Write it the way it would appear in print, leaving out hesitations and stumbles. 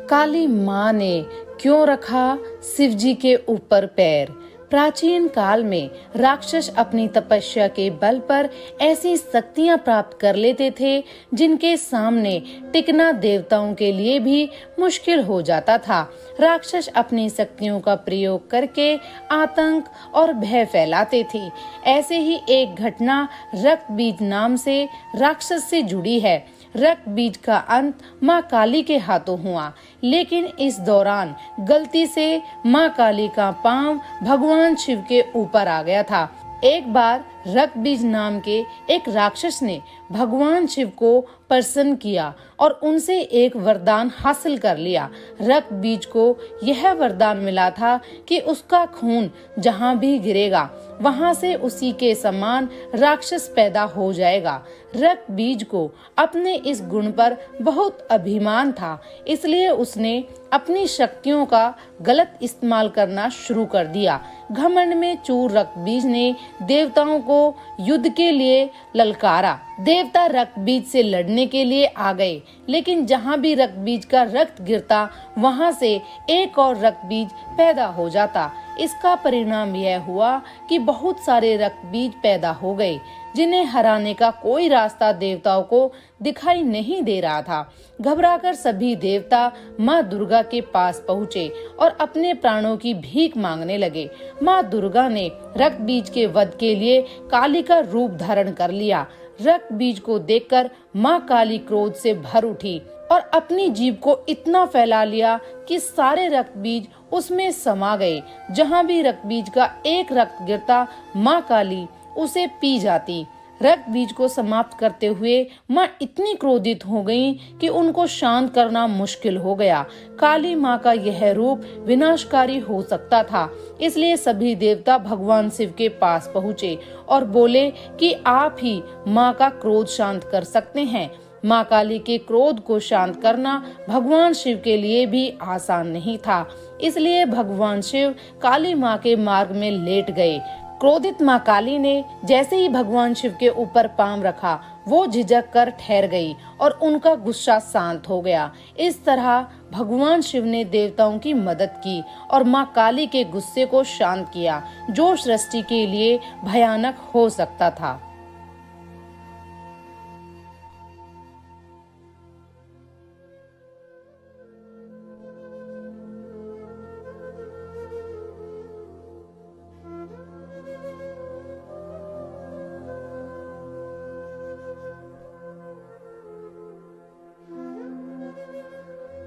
काली माँ ने क्यों रखा शिव जी के ऊपर पैर। प्राचीन काल में राक्षस अपनी तपस्या के बल पर ऐसी शक्तियां प्राप्त कर लेते थे जिनके सामने टिकना देवताओं के लिए भी मुश्किल हो जाता था। राक्षस अपनी शक्तियों का प्रयोग करके आतंक और भय फैलाते थे। ऐसे ही एक घटना रक्त बीज नाम से राक्षस से जुड़ी है। रक्त बीज का अंत माँ काली के हाथों हुआ, लेकिन इस दौरान गलती से माँ काली का पांव भगवान शिव के ऊपर आ गया था। एक बार रक्त बीज नाम के एक राक्षस ने भगवान शिव को प्रसन्न किया और उनसे एक वरदान हासिल कर लिया। रक्त बीज को यह वरदान मिला था कि उसका खून जहाँ भी गिरेगा वहाँ से उसी के समान राक्षस पैदा हो जाएगा। रक्त बीज को अपने इस गुण पर बहुत अभिमान था, इसलिए उसने अपनी शक्तियों का गलत इस्तेमाल करना शुरू कर दिया। घमंड में चूर रक्त बीज ने देवताओं को युद्ध के लिए ललकारा। देवता रक्त बीज से लड़ने के लिए आ गए, लेकिन जहाँ भी रक्त बीज का रक्त गिरता वहाँ से एक और रक्त बीज पैदा हो जाता। इसका परिणाम यह हुआ कि बहुत सारे रक्त बीज पैदा हो गए, जिन्हें हराने का कोई रास्ता देवताओं को दिखाई नहीं दे रहा था। घबराकर सभी देवता माँ दुर्गा के पास पहुँचे और अपने प्राणों की भीख मांगने लगे। माँ दुर्गा ने रक्त बीज के वध के लिए काली का रूप धारण कर लिया। रक्त बीज को देखकर माँ काली क्रोध से भर उठी और अपनी जीभ को इतना फैला लिया कि सारे रक्त बीज उसमें समा गए। जहाँ भी रक्त बीज का एक रक्त गिरता माँ काली उसे पी जाती। रक्त बीज को समाप्त करते हुए माँ इतनी क्रोधित हो गईं कि उनको शांत करना मुश्किल हो गया। काली माँ का यह रूप विनाशकारी हो सकता था, इसलिए सभी देवता भगवान शिव के पास पहुँचे और बोले कि आप ही माँ का क्रोध शांत कर सकते हैं। माँ काली के क्रोध को शांत करना भगवान शिव के लिए भी आसान नहीं था, इसलिए भगवान शिव काली माँ के मार्ग में लेट गए। क्रोधित माँ काली ने जैसे ही भगवान शिव के ऊपर पांव रखा, वो झिझक कर ठहर गई और उनका गुस्सा शांत हो गया। इस तरह भगवान शिव ने देवताओं की मदद की और माँ काली के गुस्से को शांत किया, जो सृष्टि के लिए भयानक हो सकता था।